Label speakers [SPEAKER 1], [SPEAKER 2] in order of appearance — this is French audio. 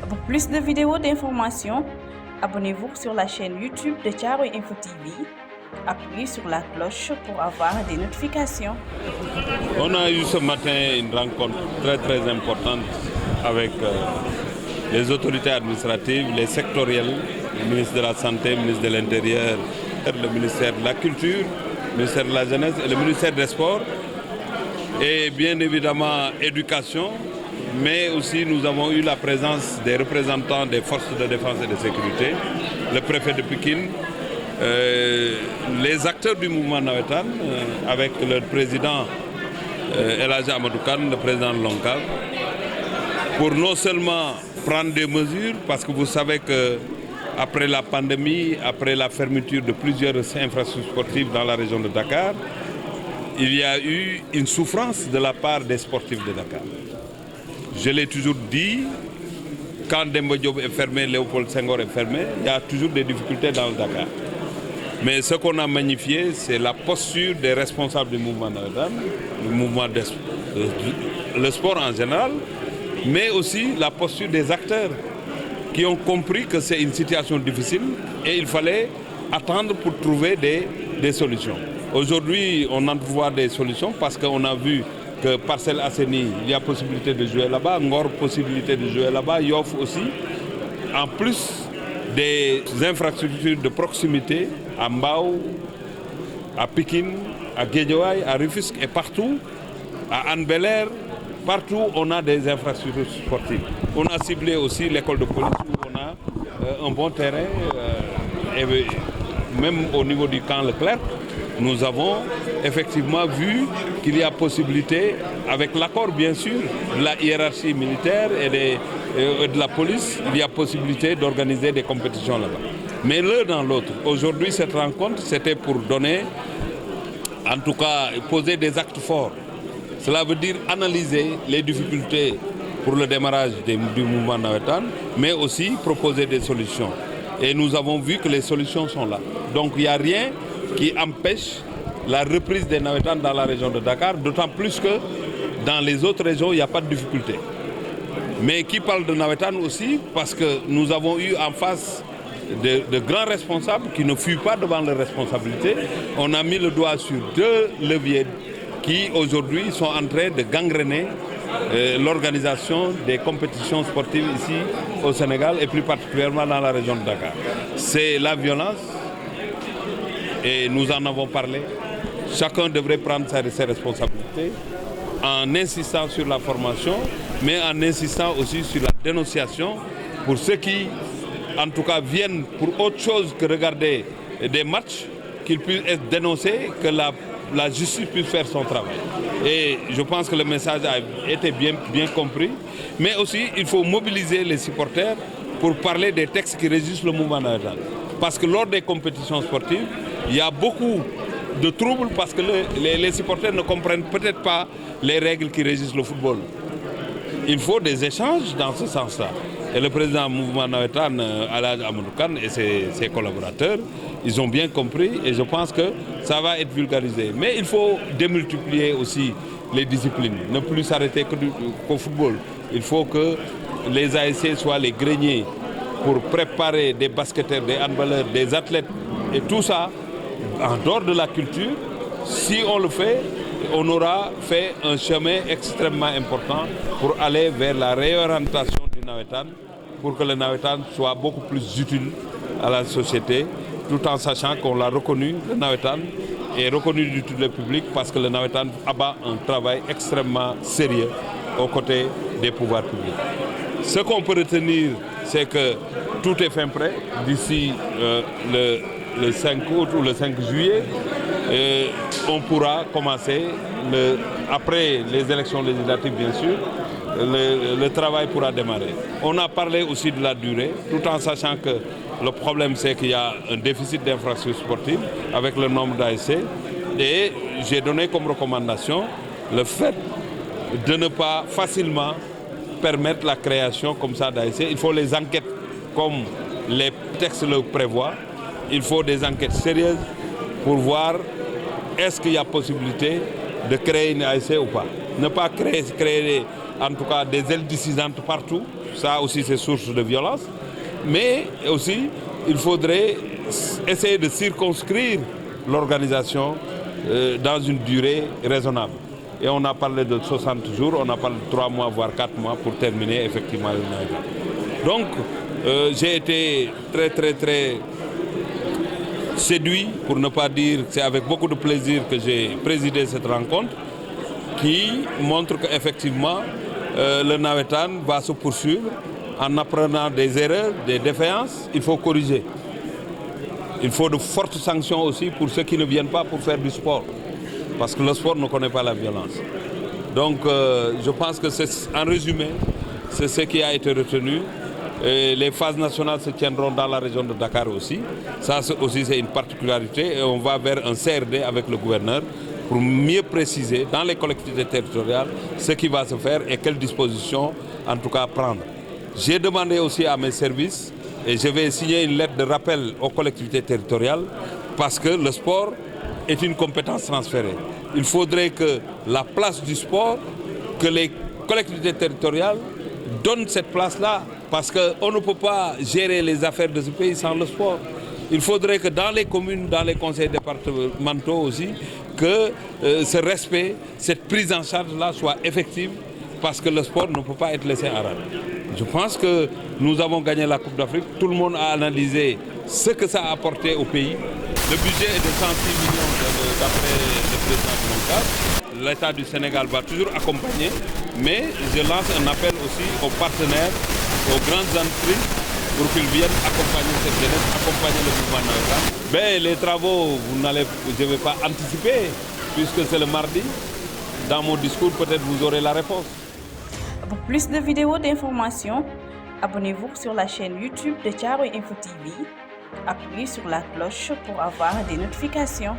[SPEAKER 1] Pour plus de vidéos d'informations, abonnez-vous sur la chaîne YouTube de Thiaroye Info TV. Appuyez sur la cloche pour avoir des notifications.
[SPEAKER 2] On a eu ce matin une rencontre très importante avec les autorités administratives, les sectoriels, le ministre de la Santé, le ministre de l'Intérieur, le ministère de la Culture, le ministère de la Jeunesse et le ministère des Sports. Et bien évidemment Éducation, mais aussi nous avons eu la présence des représentants des forces de défense et de sécurité, le préfet de Pikine, les acteurs du mouvement Nawetan, avec le président El Hadji Amadou Kane, le président de l'ONCAV, pour non seulement prendre des mesures, parce que vous savez que après la pandémie, après la fermeture de plusieurs infrastructures sportives dans la région de Dakar, il y a eu une souffrance de la part des sportifs de Dakar. Je l'ai toujours dit, quand Demba Diop est fermé, Léopold Senghor est fermé, il y a toujours des difficultés dans le Dakar. Mais ce qu'on a magnifié, c'est la posture des responsables du mouvement Nawetan, du mouvement le sport en général, mais aussi la posture des acteurs qui ont compris que c'est une situation difficile et il fallait attendre pour trouver des solutions. Aujourd'hui, on entrevoit des solutions parce qu'on a vu que Parcelles Assainies, il y a possibilité de jouer là-bas, Ngor, possibilité de jouer là-bas, Yoff aussi. En plus des infrastructures de proximité à Mbao, à Pikine, à Guédiawaye, à Rufisque et partout, à Hann Bel-Air, partout on a des infrastructures sportives. On a ciblé aussi l'école de police où on a un bon terrain, et même au niveau du camp Leclerc, nous avons effectivement vu qu'il y a possibilité, avec l'accord bien sûr de la hiérarchie militaire et de la police, il y a possibilité d'organiser des compétitions là-bas. Mais l'un dans l'autre, aujourd'hui cette rencontre, c'était pour donner, en tout cas poser des actes forts. Cela veut dire analyser les difficultés pour le démarrage du mouvement Nawetan, mais aussi proposer des solutions. Et nous avons vu que les solutions sont là. Donc il n'y a rien qui empêche la reprise des Nawetan dans la région de Dakar, d'autant plus que dans les autres régions, il n'y a pas de difficulté. Mais qui parle de Nawetan aussi, parce que nous avons eu en face de grands responsables qui ne fuient pas devant leurs responsabilités. On a mis le doigt sur deux leviers qui aujourd'hui sont en train de gangréner l'organisation des compétitions sportives ici au Sénégal et plus particulièrement dans la région de Dakar. C'est la violence et nous en avons parlé. Chacun devrait prendre ses responsabilités en insistant sur la formation, mais en insistant aussi sur la dénonciation pour ceux qui, en tout cas, viennent pour autre chose que regarder des matchs, qu'ils puissent être dénoncés, que la justice puisse faire son travail. Et je pense que le message a été bien compris. Mais aussi, il faut mobiliser les supporters pour parler des textes qui régissent le mouvement Nawetan. Parce que lors des compétitions sportives, il y a beaucoup de troubles parce que les supporters ne comprennent peut-être pas les règles qui régissent le football. Il faut des échanges dans ce sens-là. Et le président du mouvement Nawetan, El Hadji Amadou Kane et ses collaborateurs, ils ont bien compris et je pense que ça va être vulgarisé. Mais il faut démultiplier aussi les disciplines, ne plus s'arrêter qu'au football. Il faut que les ASC soient les greniers pour préparer des basketteurs, des handballeurs, des athlètes et tout ça en dehors de la culture. Si on le fait, on aura fait un chemin extrêmement important pour aller vers la réorientation du Nawetan, pour que le Nawetan soit beaucoup plus utile à la société, tout en sachant qu'on l'a reconnu, le Nawetan est reconnu d'utilité publique parce que le Nawetan abat un travail extrêmement sérieux aux côtés des pouvoirs publics. Ce qu'on peut retenir, c'est que tout est fin prêt d'ici le 5 août ou le 5 juillet. On pourra commencer, après les élections législatives bien sûr, le travail pourra démarrer. On a parlé aussi de la durée, tout en sachant que le problème c'est qu'il y a un déficit d'infrastructures sportives avec le nombre d'ASC. Et j'ai donné comme recommandation le fait de ne pas facilement permettre la création comme ça d'ASC. Il faut les enquêtes comme les textes le prévoient. Il faut des enquêtes sérieuses pour voir est-ce qu'il y a possibilité de créer une ASC ou pas. Ne pas créer en tout cas des ailes dissidentes partout. Ça aussi, c'est source de violence. Mais aussi, il faudrait essayer de circonscrire l'organisation dans une durée raisonnable. Et on a parlé de 60 jours, on a parlé de 3 mois, voire 4 mois pour terminer effectivement le navétane. Donc, j'ai été très séduit, pour ne pas dire, c'est avec beaucoup de plaisir que j'ai présidé cette rencontre qui montre qu'effectivement, le navétane va se poursuivre en apprenant des erreurs, des défaillances. Il faut corriger. Il faut de fortes sanctions aussi pour ceux qui ne viennent pas pour faire du sport. Parce que le sport ne connaît pas la violence. Donc je pense que c'est, en résumé, c'est ce qui a été retenu. Et les phases nationales se tiendront dans la région de Dakar aussi. Ça aussi, c'est une particularité. Et on va vers un CRD avec le gouverneur pour mieux préciser dans les collectivités territoriales ce qui va se faire et quelles dispositions en tout cas prendre. J'ai demandé aussi à mes services et je vais signer une lettre de rappel aux collectivités territoriales parce que le sport est une compétence transférée. Il faudrait que la place du sport, que les collectivités territoriales donnent cette place-là parce qu'on ne peut pas gérer les affaires de ce pays sans le sport. Il faudrait que dans les communes, dans les conseils départementaux aussi, que ce respect, cette prise en charge-là soit effective parce que le sport ne peut pas être laissé à rade. Je pense que nous avons gagné la Coupe d'Afrique. Tout le monde a analysé ce que ça a apporté au pays. Le budget est de 106 millions d'après le président Loncar. L'État du Sénégal va toujours accompagner, mais je lance un appel aussi aux partenaires, aux grandes entreprises pour qu'ils viennent accompagner cette jeunesse, accompagner le mouvement navétane. Mais les travaux, je ne vais pas anticiper, puisque c'est le mardi. Dans mon discours, peut-être vous aurez la réponse.
[SPEAKER 1] Pour plus de vidéos d'informations, abonnez-vous sur la chaîne YouTube de Thiaroye Info TV. Appuyez sur la cloche pour avoir des notifications.